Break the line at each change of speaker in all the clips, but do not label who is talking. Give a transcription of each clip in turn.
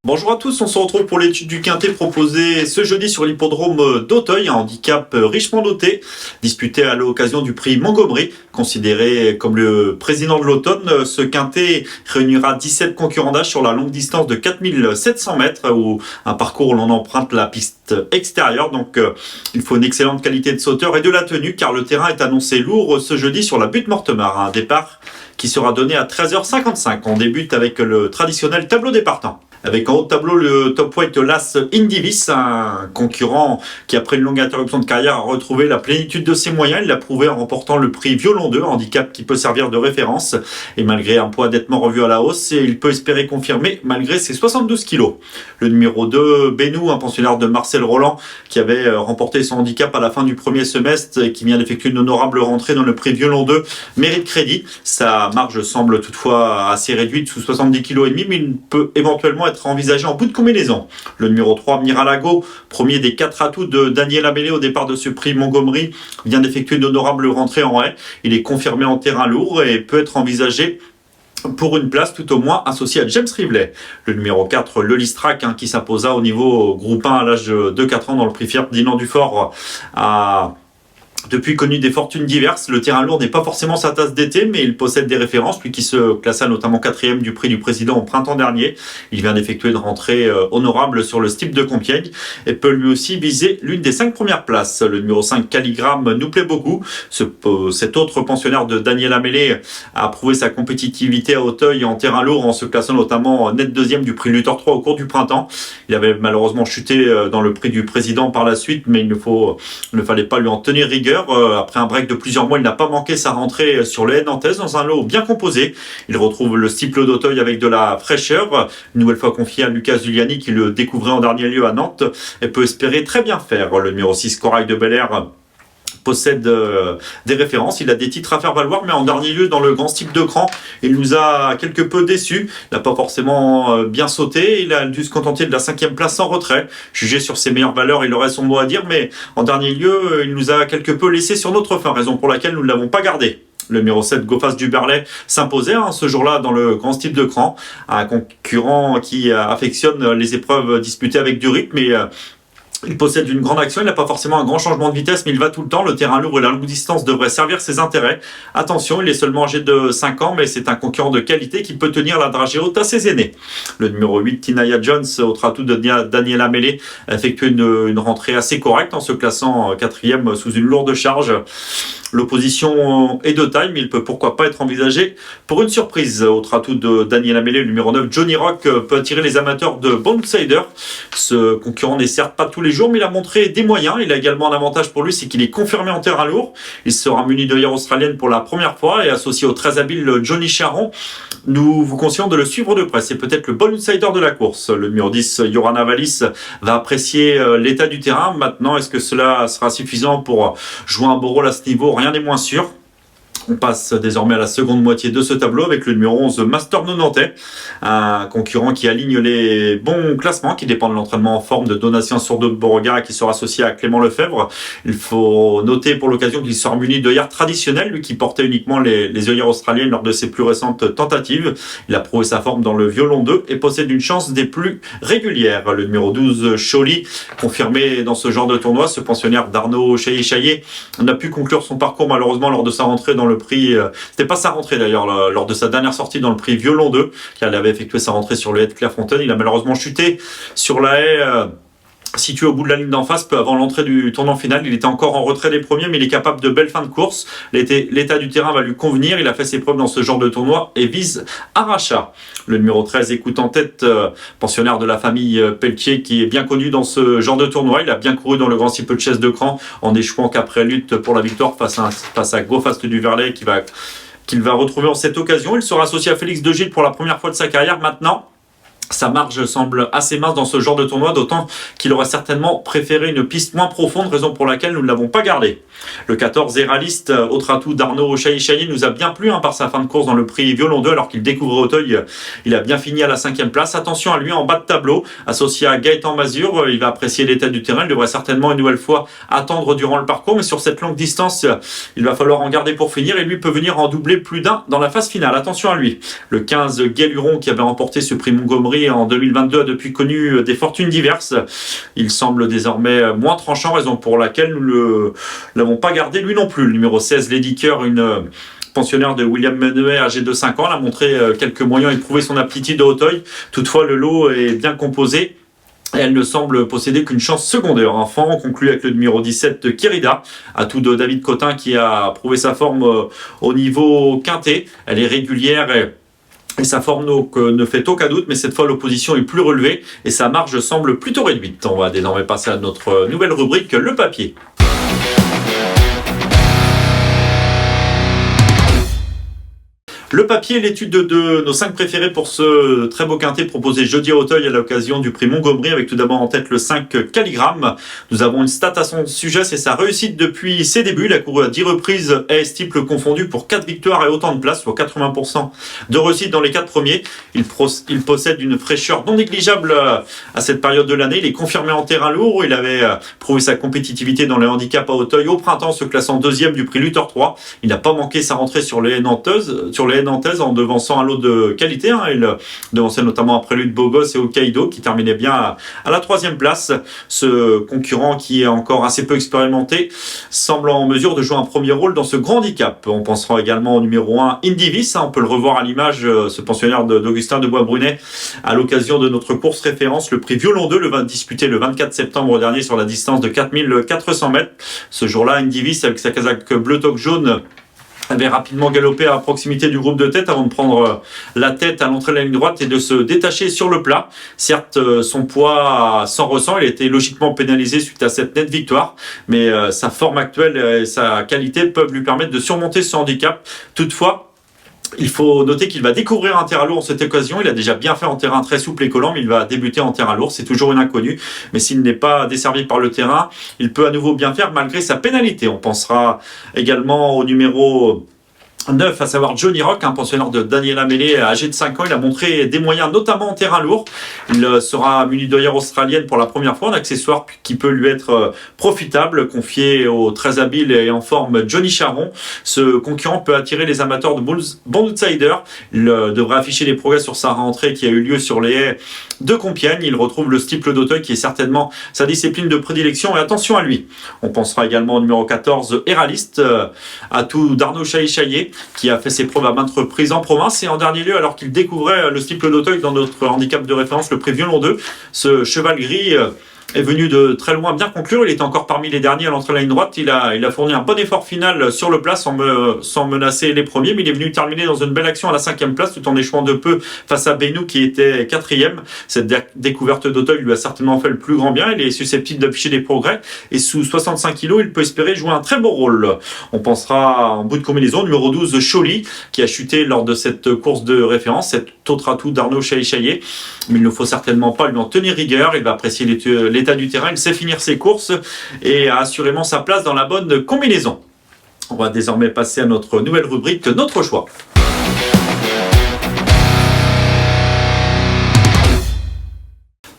Bonjour à tous, on se retrouve pour l'étude du quintet proposée ce jeudi sur l'hippodrome d'Auteuil, un handicap richement doté, disputé à l'occasion du prix Montgomery. Considéré comme le président de l'automne, ce quintet réunira 17 concurrents d'âge sur la longue distance de 4700 mètres, où un parcours où l'on emprunte la piste extérieure. Donc il faut une excellente qualité de sauteur et de la tenue, car le terrain est annoncé lourd ce jeudi sur la butte Mortemart. Un départ qui sera donné à 13h55. On débute avec le traditionnel tableau des partants. Avec en haut de tableau le top weight l'As Indivis, un concurrent qui après une longue interruption de carrière a retrouvé la plénitude de ses moyens. Il l'a prouvé en remportant le prix Violon 2, handicap qui peut servir de référence. Et malgré un poids nettement revu à la hausse, il peut espérer confirmer malgré ses 72 kilos. Le numéro 2, Benou, un pensionnaire de Marcel Roland qui avait remporté son handicap à la fin du premier semestre et qui vient d'effectuer une honorable rentrée dans le prix Violon 2, mérite crédit. Sa marge semble toutefois assez réduite, sous 70 kg et demi, mais il peut éventuellement être envisagé en bout de combinaison. Le numéro 3, Miralago, premier des 4 atouts de Daniel Amélé au départ de ce prix Montgomery, vient d'effectuer une honorable rentrée en haie. Il est confirmé en terrain lourd et peut être envisagé pour une place tout au moins associée à James Rivley. Le numéro 4, le Listrac, qui s'imposa au niveau groupe 1 à l'âge de 4 ans dans le prix Ferdinand Dufort, a depuis connu des fortunes diverses. Le terrain lourd n'est pas forcément sa tasse d'été, mais il possède des références, lui qui se classa notamment 4e du prix du président au printemps dernier. Il vient d'effectuer une rentrée honorable sur le Steeple de Compiègne et peut lui aussi viser l'une des 5 premières places. Le numéro 5, Calligramme, nous plaît beaucoup. Cet autre pensionnaire de Daniel Amélé a prouvé sa compétitivité à Auteuil en terrain lourd en se classant notamment net 2e du prix Luthor 3 au cours du printemps. Il avait malheureusement chuté dans le prix du président par la suite, mais il ne fallait pas lui en tenir rigueur. Après un break de plusieurs mois, il n'a pas manqué sa rentrée sur le Haie Nantaise dans un lot bien composé. Il retrouve le Steeple d'Auteuil avec de la fraîcheur, une nouvelle fois confié à Lucas Zuliani qui le découvrait en dernier lieu à Nantes et peut espérer très bien faire. Le numéro 6, Corail de Bel Air, possède des références, il a des titres à faire valoir, mais en dernier lieu dans le grand Steeple de Cran, il nous a quelque peu déçus. Il n'a pas forcément bien sauté, il a dû se contenter de la 5e place sans retrait. Jugé sur ses meilleures valeurs, il aurait son mot à dire, mais en dernier lieu, il nous a quelque peu laissé sur notre faim, raison pour laquelle nous ne l'avons pas gardé. Le numéro 7, Gofas du Berlay, s'imposait ce jour-là dans le grand Steeple de Cran, un concurrent qui affectionne les épreuves disputées avec du rythme, mais il possède une grande action, il n'a pas forcément un grand changement de vitesse, mais il va tout le temps. Le terrain lourd et la longue distance devraient servir ses intérêts. Attention, il est seulement âgé de 5 ans, mais c'est un concurrent de qualité qui peut tenir la dragée haute à ses aînés. Le numéro 8, Tinaya Jones, autre atout de Daniel Amélé, a effectué une rentrée assez correcte en se classant 4e sous une lourde charge. L'opposition est de taille, mais il peut pourquoi pas être envisagé pour une surprise. Autre atout de Daniel Amélé, le numéro 9, Johnny Rock, peut attirer les amateurs de Bonesider. Ce concurrent n'est certes pas tous les jours, mais il a montré des moyens. Il a également un avantage pour lui, c'est qu'il est confirmé en terrain lourd. Il sera muni d'œillères australienne pour la première fois et associé au très habile Johnny Charon. Nous vous conseillons de le suivre de près. C'est peut-être le bon outsider de la course. Le numéro 10, Yorana Valis, va apprécier l'état du terrain. Maintenant, est-ce que cela sera suffisant pour jouer un beau rôle à ce niveau? Rien n'est moins sûr. On passe désormais à la seconde moitié de ce tableau avec le numéro 11, Master Nonantais, un concurrent qui aligne les bons classements, qui dépend de l'entraînement en forme de Donatien Sourdeau de Beauregard et qui sera associé à Clément Lefebvre. Il faut noter pour l'occasion qu'il sera muni d'œillères traditionnelles, lui qui portait uniquement les œillères australiennes lors de ses plus récentes tentatives. Il a prouvé sa forme dans le Violon 2 et possède une chance des plus régulières. Le numéro 12, Choli, confirmé dans ce genre de tournoi, ce pensionnaire d'Arnaud Chaillet-Chaillet n'a pu conclure son parcours malheureusement lors de sa rentrée dans le prix, c'était pas sa rentrée d'ailleurs, lors de sa dernière sortie dans le prix Violon 2, car il avait effectué sa rentrée sur le haie de Clairefontaine. Il a malheureusement chuté sur la haie situé au bout de la ligne d'en face, peu avant l'entrée du tournant final. Il était encore en retrait des premiers, mais il est capable de belles fins de course. L'état du terrain va lui convenir. Il a fait ses preuves dans ce genre de tournoi et vise Arracha. Le numéro 13, Écoute en tête, pensionnaire de la famille Pelletier, qui est bien connu dans ce genre de tournoi. Il a bien couru dans le grand Steeple Chase de Cran, en échouant qu'après lutte pour la victoire face à Gofas du Verlet, qu'il va retrouver en cette occasion. Il sera associé à Félix de Gilles pour la première fois de sa carrière. Maintenant, sa marge semble assez mince dans ce genre de tournoi, d'autant qu'il aurait certainement préféré une piste moins profonde, raison pour laquelle nous ne l'avons pas gardé. Le 14, Héraliste, autre atout d'Arnaud Chaillet-Chaillet, nous a bien plu par sa fin de course dans le prix Violon 2, alors qu'il découvre Auteuil. Il a bien fini à la 5e place. Attention à lui en bas de tableau, associé à Gaëtan Mazur. Il va apprécier l'état du terrain. Il devrait certainement une nouvelle fois attendre durant le parcours, mais sur cette longue distance, il va falloir en garder pour finir, et lui peut venir en doubler plus d'un dans la phase finale. Attention à lui. Le 15, Guéluron, qui avait remporté ce prix Montgomery Montgomery en 2022 a depuis connu des fortunes diverses. Il semble désormais moins tranchant, raison pour laquelle nous ne l'avons pas gardé lui non plus. Le numéro 16, Lady Kerr, une pensionnaire de William Menuet, âgé de 5 ans, elle a montré quelques moyens et prouvé son aptitude au Auteuil. Toutefois, le lot est bien composé. Et elle ne semble posséder qu'une chance secondaire. Enfin, on conclut avec le numéro 17, Kérida, atout de David Cotin qui a prouvé sa forme au niveau quintet. Elle est régulière et sa forme ne fait aucun doute, mais cette fois l'opposition est plus relevée et sa marge semble plutôt réduite. On va désormais passer à notre nouvelle rubrique, le papier. Le papier, l'étude de nos 5 préférés pour ce très beau quintet proposé jeudi à Auteuil à l'occasion du prix Montgomery, avec tout d'abord en tête le 5 Calligramme. Nous avons une stat à son sujet, c'est sa réussite depuis ses débuts. Il a couru à 10 reprises, steeple confondu, pour 4 victoires et autant de places, soit 80% de réussite dans les 4 premiers. Il possède une fraîcheur non négligeable à cette période de l'année. Il est confirmé en terrain lourd. Il avait prouvé sa compétitivité dans les handicaps à Auteuil au printemps, se classant deuxième du prix Luther 3. Il n'a pas manqué sa rentrée sur les Nantaise en devançant un lot de qualité. Il devançait notamment un Prélude Beau Gosse et Hokkaido qui terminait bien à la 3e place. Ce concurrent qui est encore assez peu expérimenté semble en mesure de jouer un premier rôle dans ce grand handicap. On pensera également au numéro 1 Indivis. On peut le revoir à l'image, ce pensionnaire d'Augustin de Bois-Brunet, à l'occasion de notre course référence, le prix Violon 2, disputé le 24 septembre dernier sur la distance de 4400 mètres. Ce jour-là, Indivis, avec sa casaque bleu toque jaune, avait rapidement galopé à proximité du groupe de tête avant de prendre la tête à l'entrée de la ligne droite et de se détacher sur le plat. Certes, son poids s'en ressent, il a été logiquement pénalisé suite à cette nette victoire, mais sa forme actuelle et sa qualité peuvent lui permettre de surmonter ce handicap. Toutefois, il faut noter qu'il va découvrir un terrain lourd en cette occasion. Il a déjà bien fait en terrain très souple et collant, mais il va débuter en terrain lourd. C'est toujours une inconnue. Mais s'il n'est pas desservi par le terrain, il peut à nouveau bien faire malgré sa pénalité. On pensera également au numéro 9, à savoir Johnny Rock, un pensionnaire de Daniela Mêlé, âgé de 5 ans. Il a montré des moyens, notamment en terrain lourd. Il sera muni d'œillères australienne pour la première fois, un accessoire qui peut lui être profitable, confié au très habile et en forme Johnny Charon. Ce concurrent peut attirer les amateurs de Bond Outsider. Il devrait afficher des progrès sur sa rentrée qui a eu lieu sur les haies de Compiègne. Il retrouve le steeple d'Auteuil qui est certainement sa discipline de prédilection, et attention à lui. On pensera également au numéro 14, Héraliste, atout d'Arnaud Chaillet, qui a fait ses preuves à maintes reprises en province. Et en dernier lieu, alors qu'il découvrait le steeple d'Auteuil dans notre handicap de référence, le prix Violon 2, ce cheval gris est venu de très loin bien conclure. Il était encore parmi les derniers à l'entrée de la ligne droite. Il a fourni un bon effort final sur le plat sans menacer les premiers, mais il est venu terminer dans une belle action à la 5e place tout en échouant de peu face à Beynou qui était 4e. Cette découverte d'Auteuil lui a certainement fait le plus grand bien. Il est susceptible d'afficher des progrès et sous 65 kg, il peut espérer jouer un très beau rôle. On pensera en bout de combinaison numéro 12, Choly, qui a chuté lors de cette course de référence, cet autre atout d'Arnaud Chaillet. Mais il ne faut certainement pas lui en tenir rigueur. Il va apprécier l'état du terrain, il sait finir ses courses et a assurément sa place dans la bonne combinaison. On va désormais passer à notre nouvelle rubrique, notre choix.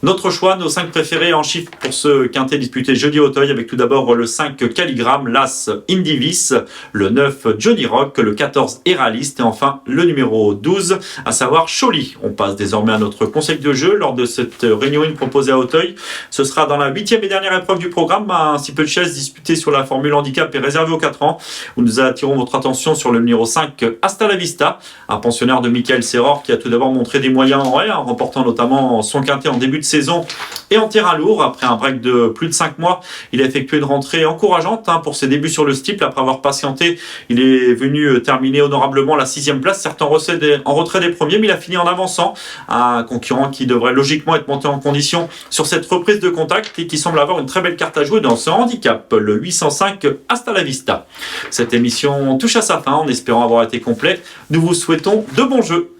Notre choix, nos 5 préférés en chiffres pour ce quintet disputé jeudi à Auteuil, avec tout d'abord le 5 Calligramme, l'As Indivis, le 9 Johnny Rock, le 14 Héraliste et enfin le numéro 12, à savoir Choly. On passe désormais à notre conseil de jeu lors de cette réunion proposée à Auteuil. Ce sera dans la 8e et dernière épreuve du programme, un petit peu de chaise disputée sur la formule handicap et réservée aux 4 ans, où nous attirons votre attention sur le numéro 5 Hasta la Vista, un pensionnaire de Michael Serror qui a tout d'abord montré des moyens en haie, en remportant notamment son quintet en début de saison et en terrain lourd. Après un break de plus de 5 mois, il a effectué une rentrée encourageante pour ses débuts sur le steeple. Après avoir patienté, il est venu terminer honorablement la 6e place, certes en retrait des premiers, mais il a fini en avançant un concurrent qui devrait logiquement être monté en condition sur cette reprise de contact et qui semble avoir une très belle carte à jouer dans ce handicap, le 805 Hasta la Vista. Cette émission touche à sa fin en espérant avoir été complet. Nous vous souhaitons de bons jeux.